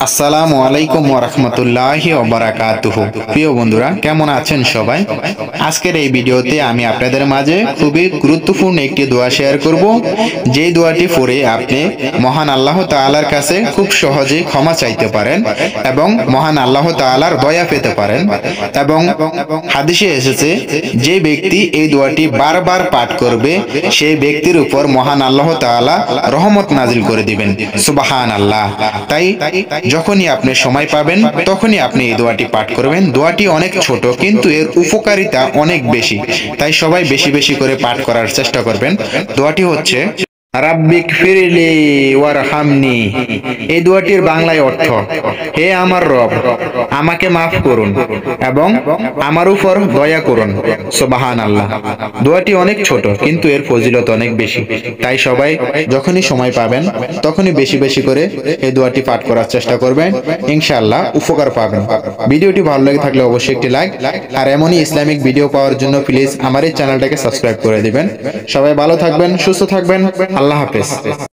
আসসালামু আলাইকুম ওয়া রাহমাতুল্লাহি ওয়া বারাকাতুহু। প্রিয় বন্ধুরা, কেমন আছেন সবাই? আজকের এই ভিডিওতে আমি আপনাদের মাঝে খুবই গুরুত্বপূর্ণ একটি দোয়া শেয়ার করব, যেই দোয়াটি পড়ে আপনি মহান আল্লাহ তাআলার কাছে খুব সহজেই ক্ষমা চাইতে পারেন এবং মহান আল্লাহ তাআলার দয়া পেতে পারেন। এবং হাদিসে এসেছে, যে ব্যক্তি এই দোয়াটি বারবার পাঠ করবে সেই ব্যক্তির উপর মহান আল্লাহ তাআলা রহমত নাজিল করে দিবেন। সুবহানাল্লাহ। তাই যখনই আপনি সময় পাবেন তখনই আপনি এই দোয়াটি পাঠ করবেন। দোয়াটি অনেক ছোট কিন্তু এর উপকারিতা অনেক বেশি, তাই সবাই বেশি বেশি করে পাঠ করার চেষ্টা করবেন। দোয়াটি হচ্ছে রাব্বিক ফিরলি ওয়ারহামনি। এই দোয়াটির বাংলায় অর্থ, হে আমার রব, আমাকে মাফ করুন এবং আমার উপর দয়া করুন। সুবহানাল্লাহ। দোয়াটি অনেক ছোট কিন্তু এর ফজিলত অনেক বেশি, তাই সবাই যখনই সময় পাবেন তখনই বেশি বেশি করে এই দোয়াটি পাঠ করার চেষ্টা করবেন। ইনশাআল্লাহ উপকার পাবেন। ভিডিওটি ভালো লেগে থাকলে অবশ্যই একটি লাইক, আর এমনই ইসলামিক ভিডিও পাওয়ার জন্য প্লিজ আমার এই চ্যানেলটাকে সাবস্ক্রাইব করে দিবেন। সবাই ভালো থাকবেন, সুস্থ থাকবেন। আল্লাহ হাফেজ।